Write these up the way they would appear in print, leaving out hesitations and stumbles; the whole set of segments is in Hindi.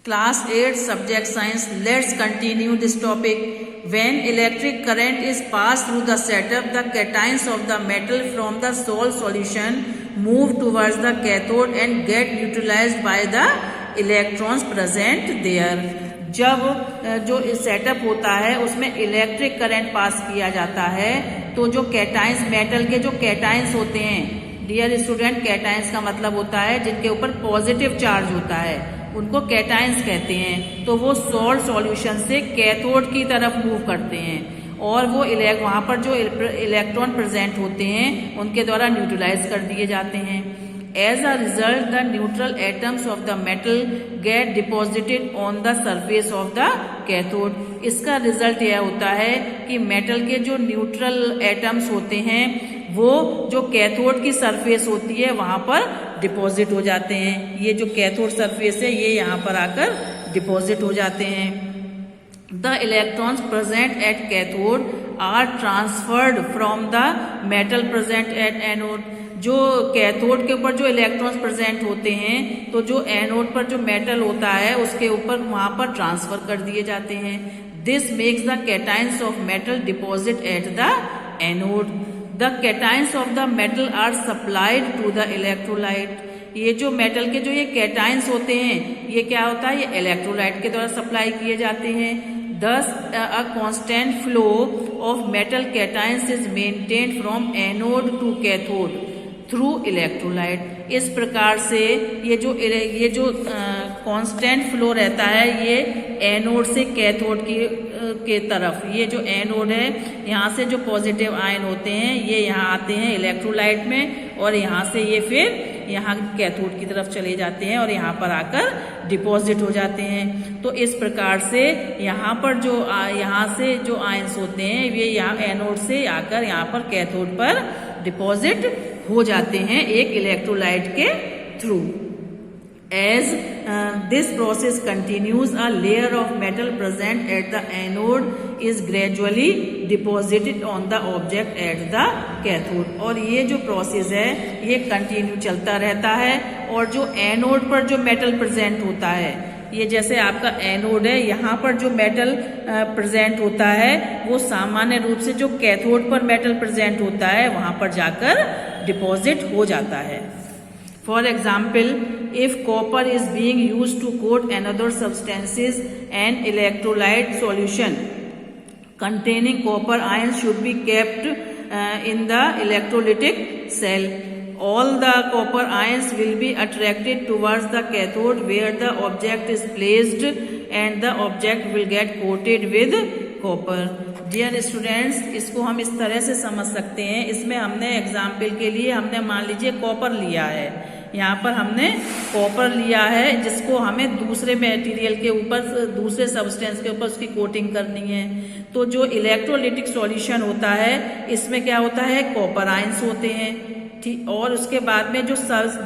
Class 8 Subject Science. Let's continue this topic. When electric current is passed through the setup, the cations of the metal from the salt solution move towards the cathode and get neutralized by the electrons present there. जब जो सेटअप होता है उसमें इलेक्ट्रिक करंट पास किया जाता है तो जो कैटाइंस, मेटल के जो कैटाइंस होते हैं, डियर स्टूडेंट, कैटाइंस का मतलब होता है जिनके ऊपर पॉजिटिव चार्ज होता है, उनको कैटाइंस कहते हैं। तो वो सॉल्ट सॉल्यूशन से कैथोड की तरफ मूव करते हैं और वो वहाँ पर जो इलेक्ट्रॉन प्रेजेंट होते हैं उनके द्वारा न्यूट्रलाइज कर दिए जाते हैं। As a result, the neutral atoms of the metal get deposited on the surface of the cathode. इसका रिजल्ट यह होता है कि मेटल के जो न्यूट्रल एटम्स होते हैं वो जो कैथोड की सरफेस होती है वहां पर डिपॉजिट हो जाते हैं। ये जो कैथोड सरफेस है ये यहाँ पर आकर डिपॉजिट हो जाते हैं। The electrons present at cathode are transferred from the metal present at anode. जो कैथोड के ऊपर जो इलेक्ट्रॉन्स प्रेजेंट होते हैं तो जो एनोड पर जो मेटल होता है उसके ऊपर वहां पर ट्रांसफर कर दिए जाते हैं। This makes the cations of metal deposit at the anode. The cations of the metal are supplied to the electrolyte. ये जो मेटल के जो ये कैटाइंस होते हैं ये क्या होता है, ये इलेक्ट्रोलाइट के द्वारा सप्लाई किए जाते हैं। Thus, a constant flow of metal cations is maintained from anode to cathode through electrolyte. इस प्रकार से ये जो कांस्टेंट फ्लो रहता है ये एनोड से कैथोड के तरफ, ये जो एनोड है यहाँ से जो पॉजिटिव आयन होते हैं ये यहाँ आते हैं इलेक्ट्रोलाइट में और यहाँ से ये फिर यहाँ कैथोड की तरफ चले जाते हैं और यहाँ पर आकर डिपॉजिट हो जाते हैं। तो इस प्रकार से यहाँ पर जो यहाँ से जो आयंस होते हैं ये यहाँ एनोड से आकर यहाँ पर कैथोड पर डिपॉजिट हो जाते हैं एक इलेक्ट्रोलाइट के through. As this process continues, a layer of metal present at the anode is gradually deposited on the object at the cathode. और ये जो प्रोसेस है ये कंटिन्यू चलता रहता है और जो एनोड पर जो मेटल प्रेजेंट होता है, ये जैसे आपका एनोड है यहाँ पर जो मेटल प्रेजेंट होता है वो सामान्य रूप से जो कैथोड पर मेटल प्रेजेंट होता है वहां पर जाकर डिपॉजिट हो जाता है। For example, if copper is being used to coat another substances, an electrolyte solution containing copper ions should be kept in the electrolytic cell. All the copper ions will be attracted towards the cathode where the object is placed and the object will get coated with copper. Dear students, इसको हम इस तरह से समझ सकते हैं। इसमें हमने एग्जाम्पल के लिए हमने मान लीजिए कॉपर लिया है, यहाँ पर हमने कॉपर लिया है जिसको हमें दूसरे मटेरियल के ऊपर, दूसरे सब्सटेंस के ऊपर उसकी कोटिंग करनी है। तो जो इलेक्ट्रोलिटिक सॉल्यूशन होता है इसमें क्या होता है, कॉपर आयंस होते हैं, ठीक। और उसके बाद में जो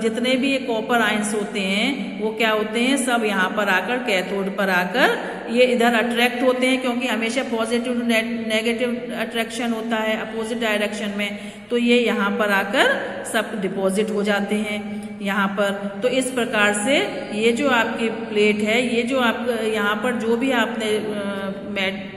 जितने भी ये कॉपर आयंस होते हैं वो क्या होते हैं, सब यहाँ पर आकर कैथोड पर आकर ये इधर अट्रैक्ट होते हैं क्योंकि हमेशा पॉजिटिव नेगेटिव अट्रैक्शन होता है अपोजिट डायरेक्शन में। तो ये यहाँ पर आकर सब डिपॉजिट हो जाते हैं यहाँ पर। तो इस प्रकार से ये जो आपकी प्लेट है, ये जो आप यहाँ पर जो भी आपने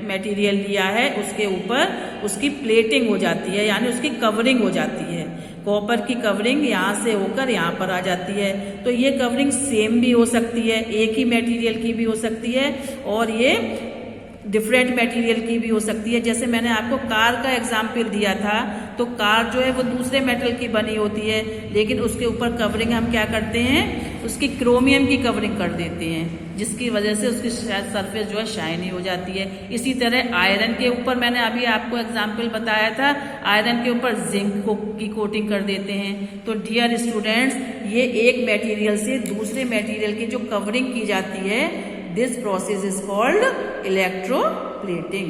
मटेरियल लिया है उसके ऊपर उसकी प्लेटिंग हो जाती है, यानी उसकी कवरिंग हो जाती है। कॉपर की कवरिंग यहाँ से होकर यहाँ पर आ जाती है। तो ये कवरिंग सेम भी हो सकती है, एक ही मटेरियल की भी हो सकती है और ये डिफरेंट मटेरियल की भी हो सकती है। जैसे मैंने आपको कार का एग्जाम्पल दिया था तो कार जो है वो दूसरे मेटल की बनी होती है लेकिन उसके ऊपर कवरिंग हम क्या करते हैं, उसकी क्रोमियम की कवरिंग कर देते हैं जिसकी वजह से उसकी सरफेस जो है शाइनी हो जाती है। इसी तरह आयरन के ऊपर मैंने अभी आपको एग्जाम्पल बताया था, आयरन के ऊपर जिंक की कोटिंग कर देते हैं। तो डियर स्टूडेंट्स, ये एक मटेरियल से दूसरे मटेरियल की जो कवरिंग की जाती है, this process is called electroplating.